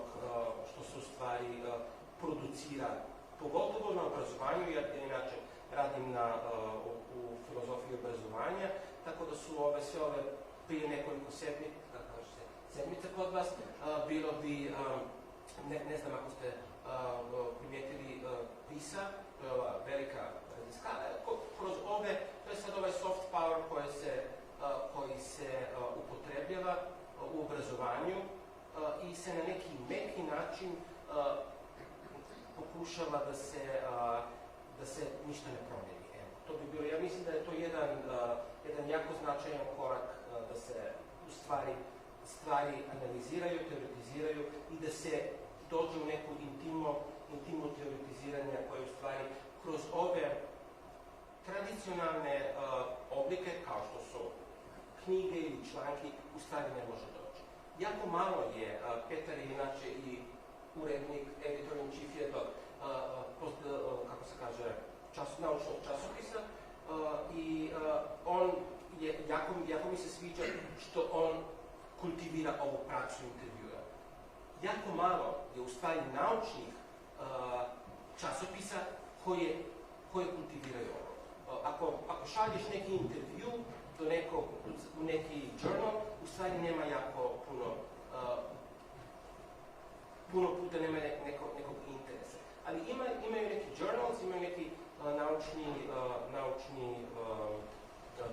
što se u stvari producira, pogotovo na obrazovanju, jer ja inače radim u filozofiji obrazovanja, tako da su sve ove prije nekoliko sedmica kod vas, bilo bi, ne znam ako ste primijetili PISA, to je ova velika skala, kroz ove, to je sad ovaj soft power koji se upotrebljava u obrazovanju i se na neki meki način pokušava da se ništa ne promijeni. Evo, to bi bilo, ja mislim da je to jedan jako značajan korak da se u stvari analiziraju, teoretiziraju i da se dođe u neku intimno teoretiziranje koje u stvari kroz ove tradicionalne oblike kao što su knjige ili članki u stvari ne može doći. Jako malo je, Petar je inače i urednik, editor-in-chief jednog, kako se kaže, naučnog časopisa i on je, jako mi se sviđa što on kultivira ovu praksu intervjua. Jako malo je u stvari naučnih časopisa koje kultiviraju ovo. Ako šalješ neki intervju u neki journal, u stvari nema jako puno puta nema nekog interesa. Ali imaju neki journals, imaju neki naučni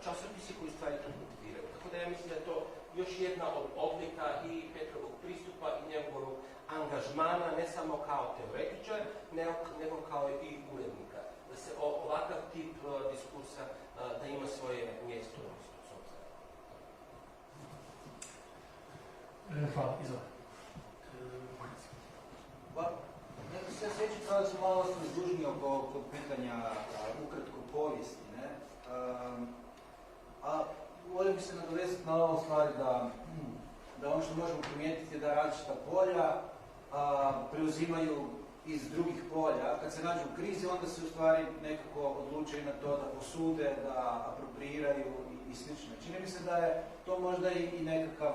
časopisi koji stvari to kultiviraju. Tako da ja mislim da je to još jedna od oblika i Petrovog pristupa i njegovog angažmana, ne samo kao teoretičar, nego kao i urednika. Da se ovakav tip diskursa da ima svoje mjesto u instituciji. Hvala, izvoli. Nekako se sjećam kao da smo malo ostali dužni oko pitanja ukratko povijesti, ne? A volio bi se nadovezati na ovu stvari da ono što možemo primijetiti je da različita polja preuzimaju iz drugih polja. Kad se nađu u krizi, onda se u stvari nekako odlučuju na to da posude, da apropriiraju i slično. Čini mi se da je to možda i nekakav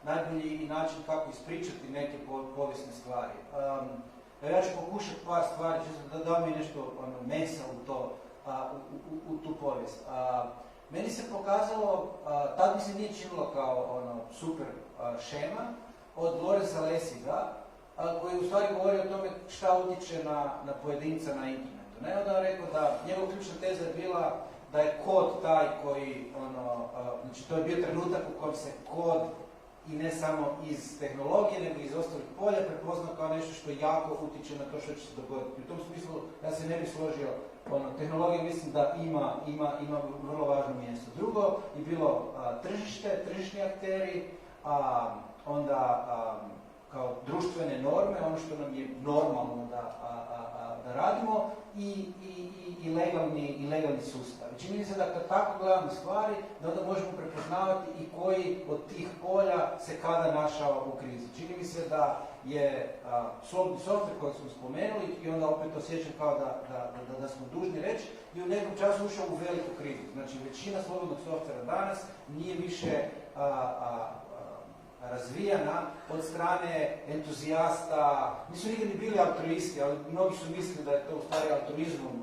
najbolji način kako ispričati neke povijesne stvari. Ja ću pokušati par stvari, čisto da dam mi nešto mesa u tu povijest. Meni se pokazalo, tad mi se nije činilo kao super šema od Lorenza Lessiga, koji u stvari govori o tome šta utječe na pojedinca na internetu. Ne, onda je rekao da njegova ključna teza je bila da je kod taj koji, znači to je bio trenutak u kojem se kod i ne samo iz tehnologije, nego iz ostalih polja prepoznao kao nešto što jako utječe na to što će se dogoditi. U tom smislu ja se ne bih složio, tehnologija mislim da ima vrlo važno mjesto. Drugo je bilo tržišni akteri, onda kao društvene norme, ono što nam je normalno da radimo i legalni sustav. Čini mi se da kad tako gledamo stvari, da onda možemo prepoznavati i koji od tih polja se kada našao u krizi. Čini mi se da je slobodni software kojeg smo spomenuli i onda opet osjećam kao da smo dužni reći i u nekom času ušao u veliku krizu. Znači većina slobodnog softvera danas nije više razvijana od strane entuzijasta, nisu nikad ni bili altruisti, ali mnogi su mislili da je to u stvari altruizmom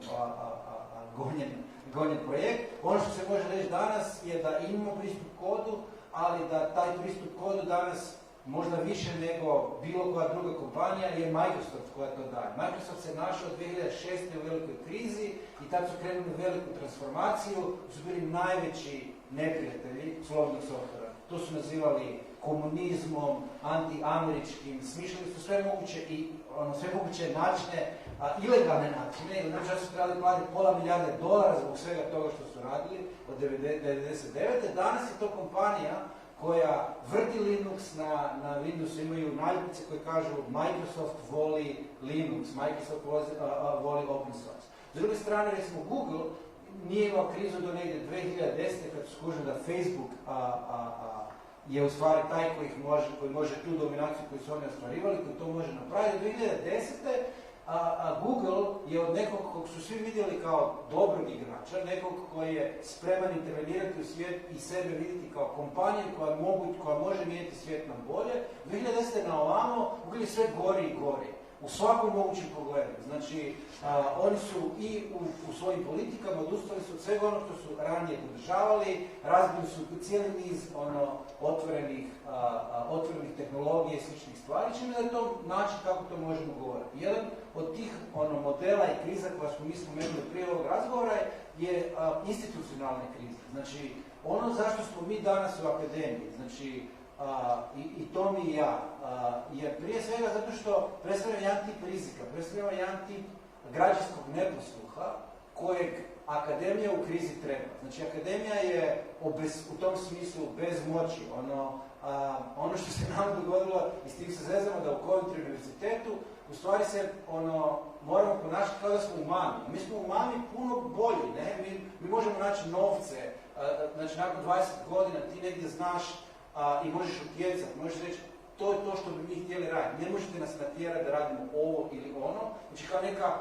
gonjen projekt. Ono što se može reći danas je da imamo pristup kodu, ali da taj pristup kodu danas možda više nego bilo koja druga kompanija je Microsoft koja to daje. Microsoft se našao 2006. u velikoj krizi i tad su krenuli veliku transformaciju, su bili najveći neprijatelji slobodnog softvera. To su nazivali komunizmom, anti-američkim, smišljali su sve moguće načine, ilegalne načine, ili znači da su trebali platiti $500 milijarde zbog svega toga što su radili od 1999. Danas je to kompanija koja vrti Linux na Windowsu, imaju naljepnice koje kažu Microsoft voli Linux, Microsoft voli open source. S druge strane, recimo Google nije imao krizu do negdje 2010. kad su skužili da Facebook je u stvari taj koji može tu dominaciju koju su oni ostvarivali, koji to može napraviti. Do 2010. a Google je od nekog kog su svi vidjeli kao dobrog igrača, nekog koji je spreman intervenirati u svijet i sebe vidjeti kao kompaniju koja može mijenjati svijet na bolje, 2010. na ovamo Google je sve gori i gori. U svakom mogućem pogledu. Znači, oni su i u svojim politikama odustali su od svega ono što su ranije podržavali, razbili su cijeli niz otvorenih tehnologija i sličnih stvari, čime da je to način kako to možemo govoriti. Jedan od tih modela i kriza koja smo mi spomenuli prije ovog razgovora je institucionalne krize. Znači, ono zašto smo mi danas u akademiji, znači, i Tomi i ja, je prije svega zato što predstavljamo jedan tip rizika, predstavljamo jedan tip građanskog neposluha kojeg akademija u krizi treba. Znači, akademija je u tom smislu bez moći. Ono što se nam dogodilo i s tim se zezamo da u Coventry univerzitetu u stvari se moramo ponašati kao da smo u mami. Mi smo u mami puno bolji, ne? Mi možemo naći novce, znači nakon 20 godina ti negdje znaš i možeš utjecati, možeš reći to je to što bi mi htjeli raditi. Ne možete nas natjerati da radimo ovo ili ono. Znači kao neka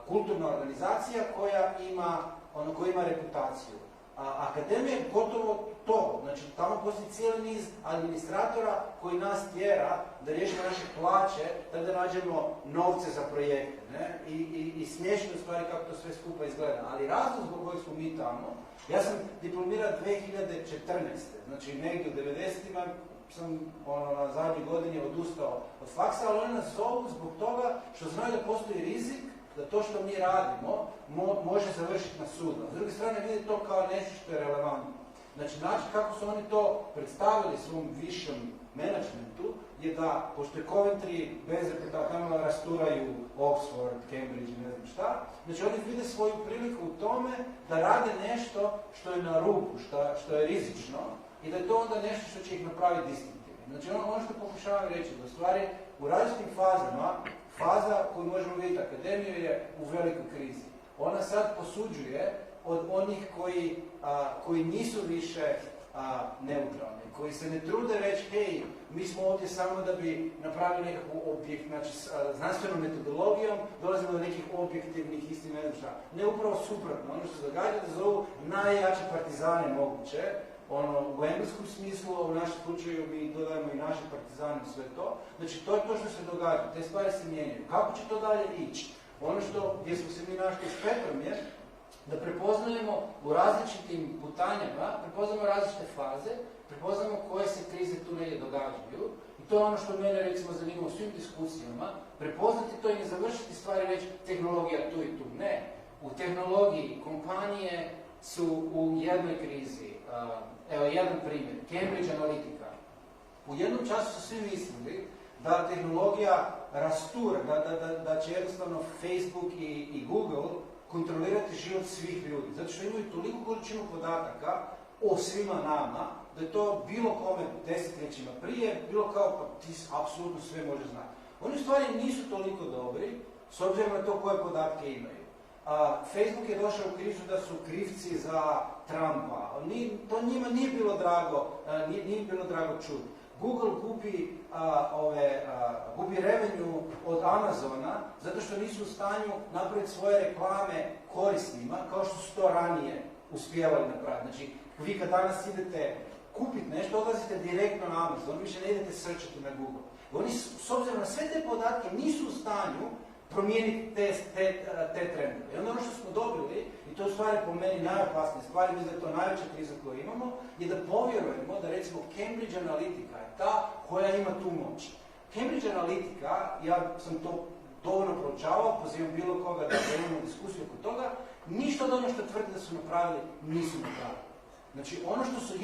kulturna organizacija koja ima reputaciju. Akademija je gotovo to. Znači tamo postoji cijeli niz administratora koji nas tjera da riješimo naše plaće, da nađemo novce za projekte. Ne? I smiješno stvari kako to sve skupa izgleda. Ali razlog zbog kojeg smo mi tamo, ja sam diplomirao 2014. Znači negdje u 90-ima sam na zadnjoj godini odustao od faksa, ali oni nas zovu zbog toga što znaju da postoji rizik da to što mi radimo može završiti na sudu. S druge strane vidi to kao nešto što je relevantno. Znači način kako su oni to predstavili svom višem menadžmentu je da, pošto je Coventry bez reputacijama rasturaju Oxford, Cambridge i ne znam šta, znači oni vide svoju priliku u tome da rade nešto što je na rubu, što je rizično i da je to onda nešto što će ih napraviti distinktivnim. Znači ono što pokušavam reći, da u stvari u različitim fazama, faza koju možemo vidjeti akademiju je u velikoj krizi. Ona sad posuđuje od onih koji nisu više neutralni, koji se ne trude reći, hej, mi smo ovdje samo da bi napravili nekakvu objekt, znači znanstvenom metodologijom dolazimo do nekih objektivnih istina, ne upravo suprotno, ono što se događa da zovu najjače partizane moguće, u engleskom smislu, u našem slučaju mi dodajemo i naše partizane i sve to. Znači to je to što se događa, te stvari se mijenjaju. Kako će to dalje ići? Ono gdje smo se mi našli s Petrom je da prepoznajemo u različitim putanjama, prepoznajemo različite faze, prepoznajemo koje se krize tu negdje događaju. I to je ono što mene recimo zanima u svim diskusijama, prepoznati to i ne završiti stvari reći tehnologija tu i tu. Ne. U tehnologiji kompanije su u jednoj krizi. Evo jedan primjer, Cambridge Analytica. U jednom času su svi mislili da tehnologija rastura, da će jednostavno Facebook i Google kontrolirati život svih ljudi. Zato što imaju toliko količinu podataka o svima nama, da je to bilo kome desetljećima prije, bilo kao pa ti apsolutno sve možeš znati. Oni u stvari nisu toliko dobri, s obzirom na to koje podatke imaju. Facebook je došao u krizu da su krivci za Trumpa. To njima nije bilo drago čuti. Google gubi revenue od Amazona zato što nisu u stanju napraviti svoje reklame korisnima kao što su to ranije uspijevali napraviti. Znači, vi kad danas idete kupiti nešto, odlazite direktno na Amazon, više ne idete srčati na Google. Oni, s obzirom na sve te podatke, nisu u stanju promijeniti te trendove. I onda ono što smo dobili, i to je u stvari po meni najopasnije stvari, mislim da je to najveća kriza koju imamo, je da povjerujemo da recimo Cambridge Analytica je ta koja ima tu moć. Cambridge Analytica, ja sam to dovoljno proučavao, pozivam bilo koga da imamo diskusiju oko toga, ništa od ono što tvrde da su napravili, nisu napravili. Znači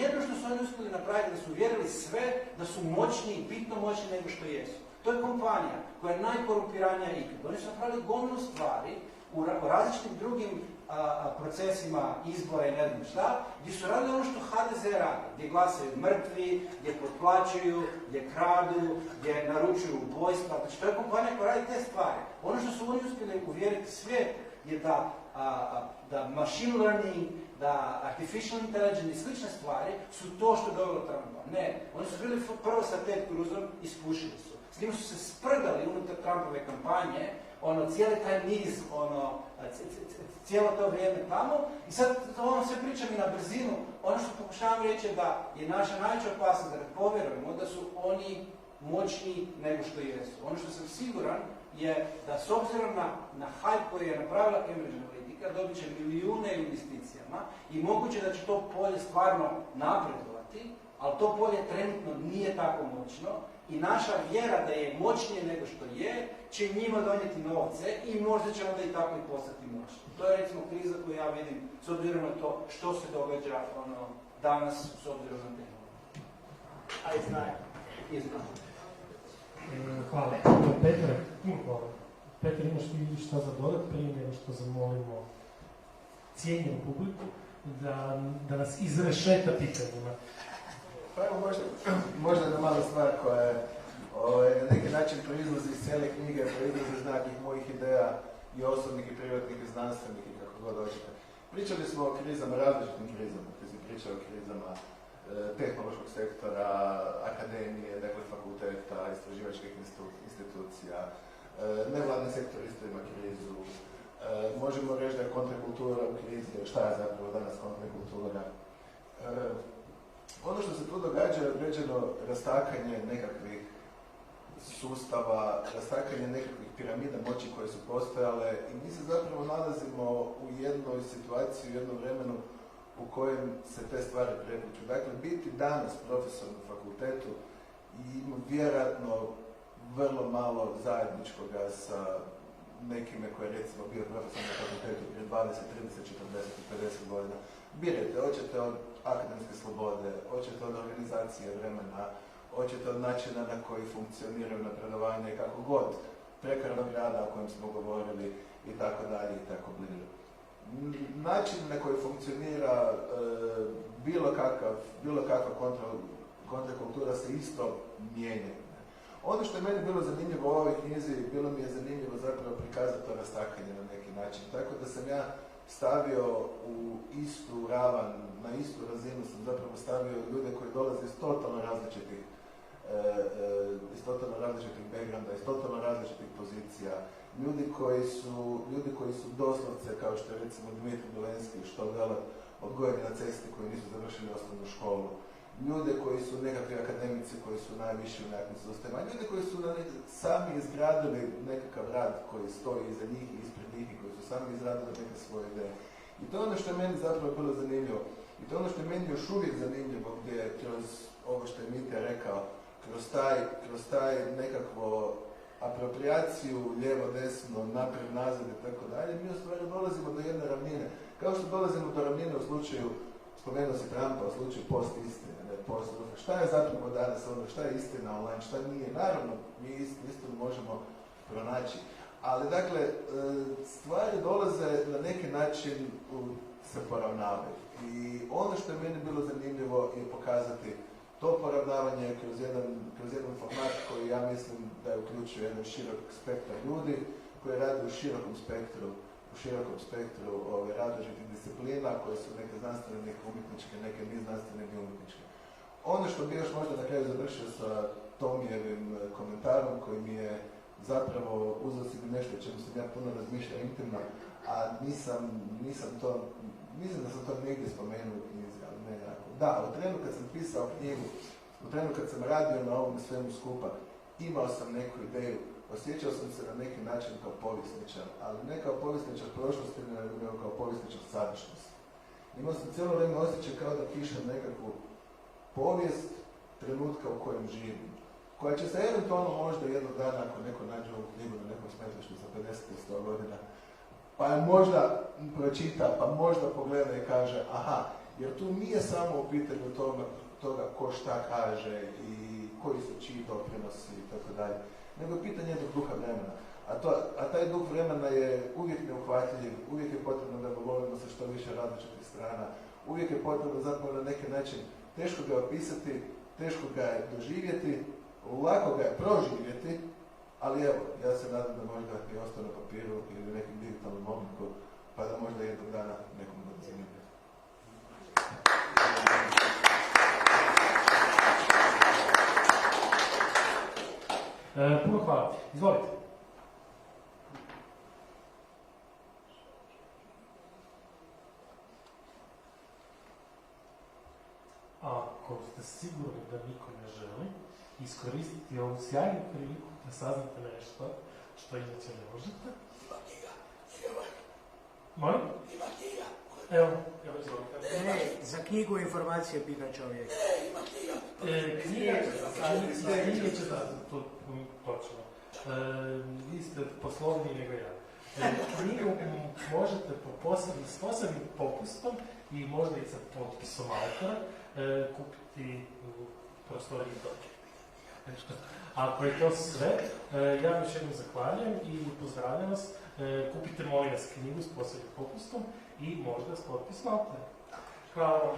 jedno što su oni uspjeli napraviti, da su vjerili sve da su moćniji, bitno moćniji nego što jesu. To je kompanija koja je najkorumpiranija ikad. Oni su napravili gomilu stvari u različitim drugim procesima izbora i ne znam šta, gdje su radili ono što HDZ radi, gdje glasaju mrtvi, gdje potplaćuju, gdje kradu, gdje naručuju ubojstva. Znači to je kompanija koja radi te stvari. Ono što su oni uspjeli uvjeriti svijet je da machine learning, da artificial intelligence i slične stvari su to što je dovelo Trumpa. Ne, oni su bili prvo sa Ted Cruzom i spušili su. S njima su se sprdali unutar Trumpove kampanje cijeli taj niz, cijelo to vrijeme tamo. I sad ovo sve pričam i na brzinu. Ono što pokušavam reći je da je naša najveća opasnost da povjerujemo da su oni moćniji nego što jesu. Ono što sam siguran je da s obzirom na hype koji je napravila Cambridge Analytica dobit će milijune investicijama i moguće da će to polje stvarno napredovati, ali to polje trenutno nije tako moćno i naša vjera da je moćnije nego što je, će njima donijeti novce i možda će onda i tako i postati moćni. To je recimo kriza koju ja vidim s obzirom na to što se događa danas s obzirom na tehnologiju. A i znaju. Hvala. Petar, hvala. Petar, imaš ti šta za dodat prije nego što zamolimo cijenjenu publiku da nas izrešeta pitanjima? Pa evo možda jedna mala stvar koja je na neki način proizlazi iz cijele knjige, proizlazi iz nekih mojih ideja i osobnih i privatnih i znanstvenih i kako god hoćete. Pričali smo o krizama, različitim krizama. Ti si pričao o krizama tehnološkog sektora, akademije, dakle fakulteta, istraživačkih institucija, nevladni sektor isto ima krizu. Možemo reći da je kontrakultura u krizi, šta je zapravo danas kontrakultura. Ono što se tu događa je određeno rastakanje nekakvih sustava, rastakanje nekakvih piramida moći koje su postojale i mi se zapravo nalazimo u jednoj situaciji, u jednom vremenu u kojem se te stvari prepliču. Dakle, biti danas profesor na fakultetu ima vjerojatno vrlo malo zajedničkoga sa nekime koji je recimo bio profesor na fakultetu prije 20, 30, 40 i 50 godina. Birajte, hoćete od akademske slobode, hoćete od organizacije vremena, hoćete od načina na koji funkcioniraju napredovanje, kako god, prekarnog rada o kojem smo govorili i tako dalje i tako bliže. Način na koji funkcionira bilo kakva kontrakultura se isto mijenja. Ono što je meni bilo zanimljivo u ovoj knjizi, bilo mi je zanimljivo zapravo prikazati to rastakanje na neki način. Tako da sam ja stavio u istu ravan, na istu razinu sam zapravo stavio ljude koji dolaze iz totalno različitih backgrounda, iz totalno različitih pozicija. Ljudi koji su doslovce, kao što je recimo Dmitri Dolenski, što vele, odgojeni na cesti koji nisu završili osnovnu školu. Ljude koji su nekakvi akademici, koji su najviši u nekakvim sustavima. Ljude koji su sami izgradili nekakav rad koji stoji iza njih i ispred njih i koji su sami izradili neke svoje ideje. I to je ono što je meni zapravo bilo zanimljivo. I to je ono što je meni još uvijek zanimljivo, gdje kroz ovo što je Mitja rekao, kroz taj nekakvo apropriaciju, lijevo, desno, naprijed, nazad i tako dalje, mi u stvari dolazimo do jedne ravnine. Kao što dolazimo do ravnine u slučaju, spomenuo si Trumpa, u slučaju post-istine, šta je zapravo danas ono, šta je istina online, šta nije. Naravno, mi istinu možemo pronaći. Ali, dakle, stvari dolaze na neki način se poravnavaju. I ono što je meni bilo zanimljivo je pokazati to poravnavanje kroz jedan format koji ja mislim da je uključio jedan širok spektar ljudi koji rade u širokom spektru različitih disciplina koje su neke znanstvene, neke umjetničke, neke neznanstvene i umjetničke. Ono što bi još možda na kraju završio sa Tomijevim komentarom koji mi je zapravo uzeo si nešto o čemu sam ja puno razmišljao intimno, a nisam to, mislim da sam to negdje spomenuo u knjizi, ali ne jako. Da, u trenu kad sam pisao knjigu, u trenu kad sam radio na ovom svemu skupa, imao sam neku ideju, osjećao sam se na neki način kao povjesničar, ali ne kao povjesničar prošlosti, nego kao povjesničar sadašnjosti. Imao sam cijelo vrijeme osjećaj kao da pišem nekakvu povijest trenutka u kojem živim, koja će se eventualno možda jednog dana, ako neko nađe ovu knjigu na nekom smetlištu za 50 ili 100 godina, pa je možda pročita, pa možda pogleda i kaže aha, jer tu nije samo u pitanju toga ko šta kaže i koji su čiji doprinosi i tako dalje, nego je pitanje jednog duha vremena. A taj duh vremena je uvijek neuhvatljiv, uvijek je potrebno da govorimo sa što više različitih strana, uvijek je potrebno zapravo na neki način teško ga opisati, teško ga je doživjeti, lako ga je proživjeti, ali evo, ja se nadam da možda i ostane na papiru ili nekim digitalnom obliku, pa da možda jednog dana nekom bude zanimljivo. Puno hvala. Izvolite. Ako ste sigurni da niko ne želi, iskoristiti ovu sjajnu priliku da saznate nešto što inače ne možete. Ima knjiga, nije Molim? Ima knjiga. Evo izvolite. Za knjigu informacije pita čovjek. Ima knjiga. Knjige će da, to točno. Vi ste poslovniji nego ja. Knjigu možete s posebnim popustom i možda i sa potpisom autora kupiti u prostoriji Doke. Ako je to sve, ja još jednom zahvaljujem i pozdravljam vas. Kupite molim vas knjigu s posebnim popustom i možda s potpisom autora. Hvala vam.